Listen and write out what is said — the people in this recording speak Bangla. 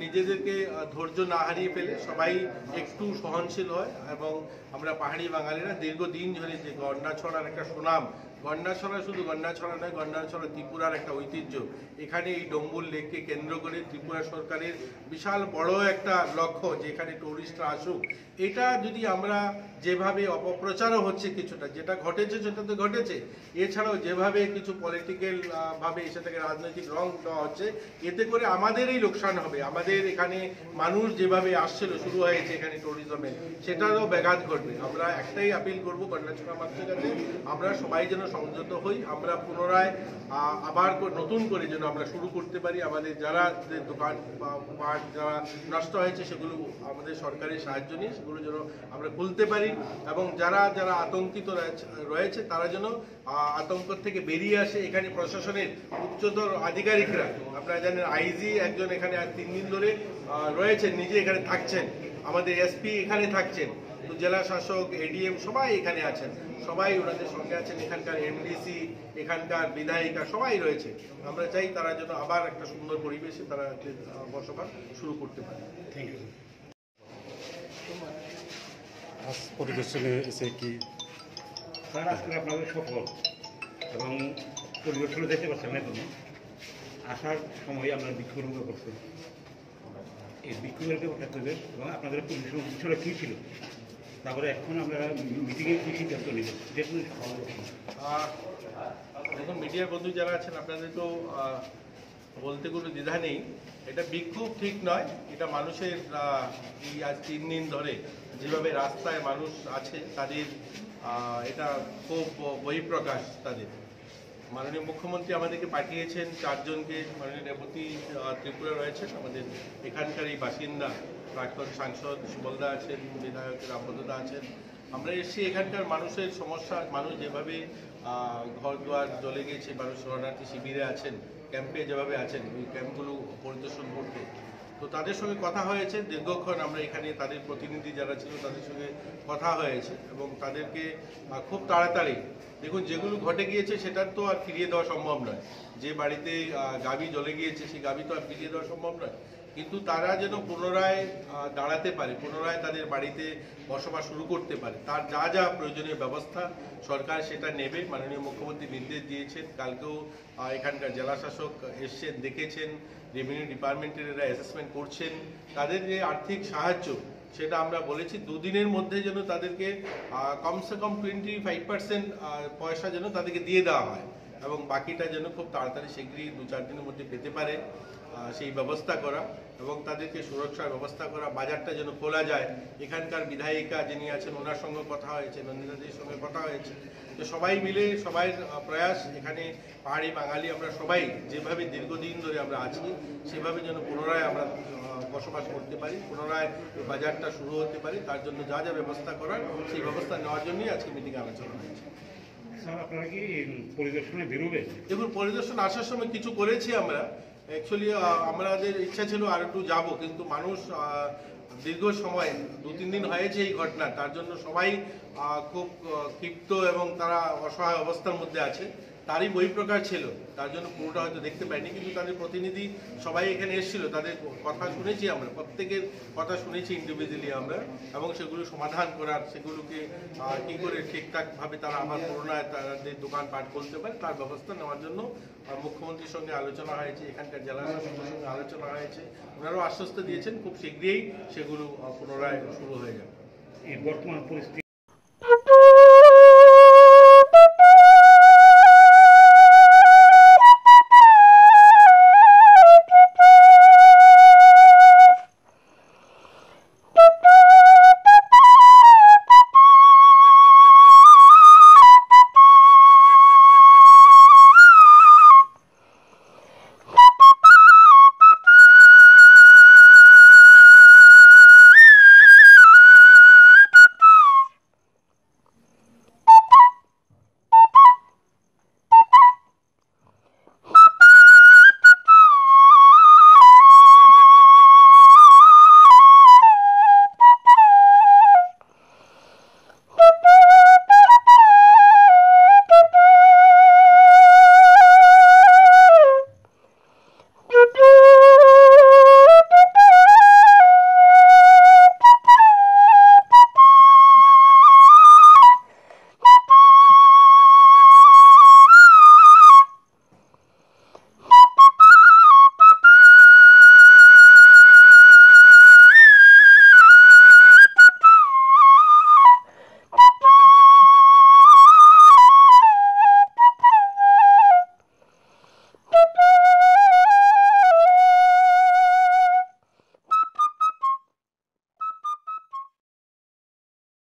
নিজেদেরকে ধৈর্য না হারিয়ে ফেলে সবাই একটু সহনশীল হয় এবং আমরা পাহাড়ি বাঙালিরা দীর্ঘদিন ধরে যে গন্ডাছড়ার একটা সুনাম, গন্ডাছড়া শুধু গন্ডাছড়া নয়, গন্ডাছড়া ত্রিপুরার একটা ঐতিহ্য। এখানে এই ডম্বুল লেককে কেন্দ্র করে ত্রিপুরা সরকারের বিশাল বড় একটা লক্ষ্য যে এখানে টুরিস্টরা আসুক। এটা যদি আমরা যেভাবে অপপ্রচারও হচ্ছে কিছুটা, যেটা ঘটেছে সেটা তো ঘটেছে, এছাড়াও যেভাবে কিছু পলিটিক্যাল ভাবে সেটাকে রাজনৈতিক রং দেওয়া হচ্ছে, এতে করে আমাদেরই লোকসান হবে। আমাদের এখানে মানুষ যেভাবে আসছিল, শুরু হয়েছে এখানে ট্যুরিজমে, সেটারও ব্যাঘাত ঘটবে। আমরা একটাই আপিল করবো গন্ডাছড়া মানুষের কাছে, আমরা সবাই যেন সংযত হই, আমরা পুনরায় আবার নতুন করে যেন আমরা শুরু করতে পারি। আমাদের যারা দোকান বা যারা নষ্ট হয়েছে সেগুলো আমাদের সরকারের সাহায্য নিয়ে সেগুলো যেন আমরা খুলতে পারি, এবং যারা যারা আতঙ্কিত রয়েছে তারা যেন আতঙ্ক থেকে বেরিয়ে আসে। এখানে প্রশাসনের উচ্চতর আধিকারিকরা, আপনারা জানেন আইজি একজন এখানে 3 দিন ধরে রয়েছেন, নিজে এখানে থাকছেন, আমাদের এসপি এখানে থাকছেন, তো জেলা শাসক, এডিএম সবাই এখানে আছেন, সবাই ওনাদের সঙ্গে আছেন, এখানকার এমডিসি, এখানকার বিধায়িকা সবাই রয়েছে। আমরা চাই তারা যেন আবার একটা সুন্দর পরিবেশে তারা বসবাস শুরু করতে পারে। Thank you. আজ পরিদর্শনে এসে কি স্যার, আজকে আপনাদের সফল এবং পরিদর্শনে দেখতে পাচ্ছেন না, তুমি আসার সময় আমরা বিক্ষোভ করছি, এই বিক্ষোভের ব্যাপারটা এবং আপনাদের পরিদর্শন উদ্দেশ্যটা কী ছিল, তারপরে এখন আমরা মিটিংয়ে কী সিদ্ধান্ত নিব দেখুন। দেখুন, মিডিয়ার বন্ধু যারা আছেন আপনাদের তো বলতে কোনো দ্বিধা নেই, এটা বিক্ষোভ ঠিক নয়, এটা মানুষের এই আজ 3 দিন ধরে যেভাবে রাস্তায় মানুষ আছে তাদের এটা খুব বহিঃপ্রকাশ। তাদের মাননীয় মুখ্যমন্ত্রী আমাদেরকে পাঠিয়েছেন 4 জনকে, মাননীয় ডেপুটি ত্রিপুরা রয়েছেন, আমাদের এখানকার এই বাসিন্দা প্রাক্তন সাংসদ সুবলদা আছেন, বিধায়ক রামপদদা আছেন। আমরা এসেছি এখানকার মানুষের সমস্যা, মানুষ যেভাবে ঘর দুয়ার জ্বলে গেছে, মানুষ শরণার্থী শিবিরে আছেন, ক্যাম্পে যেভাবে আছেন, ওই ক্যাম্পগুলো পরিদর্শন করতে। তো তাদের সঙ্গে কথা হয়েছে দীর্ঘক্ষণ, আমরা এখানে তাদের প্রতিনিধি যারা ছিল তাদের সঙ্গে কথা হয়েছে এবং তাদেরকে খুব তাড়াতাড়ি, দেখুন যেগুলো ঘটে গিয়েছে সেটার তো আর ফিরিয়ে দেওয়া সম্ভব নয়। যে বাড়িতে গাভী জ্বলে গিয়েছে সেই গাভী তো আর ফিরিয়ে দেওয়া সম্ভব নয়, কিন্তু তারা যেন পুনরায় দাঁড়াতে পারে, পুনরায় তাদের বাড়িতে বসবাস শুরু করতে পারে, তার যা যা প্রয়োজনীয় ব্যবস্থা সরকার সেটা নেবে। মাননীয় মুখ্যমন্ত্রী নির্দেশ দিয়েছেন, কালকেও এখানকার জেলা শাসক এসছেন, দেখেছেন, রেভিনিউ ডিপার্টমেন্টের এরা অ্যাসেসমেন্ট করছেন। তাদের যে আর্থিক সাহায্য সেটা আমরা বলেছি 2 দিনের মধ্যে যেন তাদেরকে কমসে কম 25% পয়সা যেন তাদেরকে দিয়ে দেওয়া হয়, এবং বাকিটা যেন খুব তাড়াতাড়ি শীঘ্রই 2-4 দিনের মধ্যে পেতে পারে, সেই ব্যবস্থা করা, এবং তাদেরকে সুরক্ষার ব্যবস্থা করা, বাজারটা যেন খোলা যায়। এখানকার বিধায়িকা যিনি আছেন ওনার সঙ্গে কথা হয়েছে, নন্দিতাদির সঙ্গে কথা হয়েছে, তো সবাই মিলে সবাই প্রয়াস, এখানে পাহাড়ি বাঙালি আমরা সবাই যেভাবে দীর্ঘদিন ধরে আমরা আছি সেভাবে যেন পুনরায় আমরা বসবাস করতে পারি, পুনরায় বাজারটা শুরু হতে পারি, তার জন্য যা যা ব্যবস্থা করার সেই ব্যবস্থা নেওয়ার জন্যই আজকে মিটিংয়ে আলোচনা হয়েছে। স্যার, আপনারা কি পরিদর্শনে বেরোবেন? দেখুন, পরিদর্শন আসার সময় কিছু করেছি আমরা, অ্যাকচুয়ালি আমাদের ইচ্ছা ছিল আর একটু যাবো, কিন্তু মানুষ দীর্ঘ সময় 2-3 দিন হয়েছে এই ঘটনা, তার জন্য সবাই খুব ক্ষিপ্ত এবং তারা অসহায় অবস্থার মধ্যে আছে, তারই বহিঃপ্রকাশ ছিল, তার জন্য পুরোটা হয়তো দেখতে পাইনি। কিন্তু তাদের প্রতিনিধি সবাই এখানে এসেছিল, তাদের কথা শুনেছি আমরা, প্রত্যেকের কথা শুনেছি ইন্ডিভিজুয়ালি আমরা, এবং সেগুলো সমাধান করার, সেগুলোকে কী করে ঠিকঠাকভাবে তারা আবার পুনরায় তাদের দোকানপাট খুলতে পারে তার ব্যবস্থা নেওয়ার জন্য মুখ্যমন্ত্রীর সঙ্গে আলোচনা হয়েছে, এখানকার জেলা শাসকের সঙ্গে আলোচনা হয়েছে, ওনারাও আশ্বস্ত দিয়েছেন খুব শীঘ্রই সেগুলো পুনরায় শুরু হয়ে যাবে। এই বর্তমান পরিস্থিতি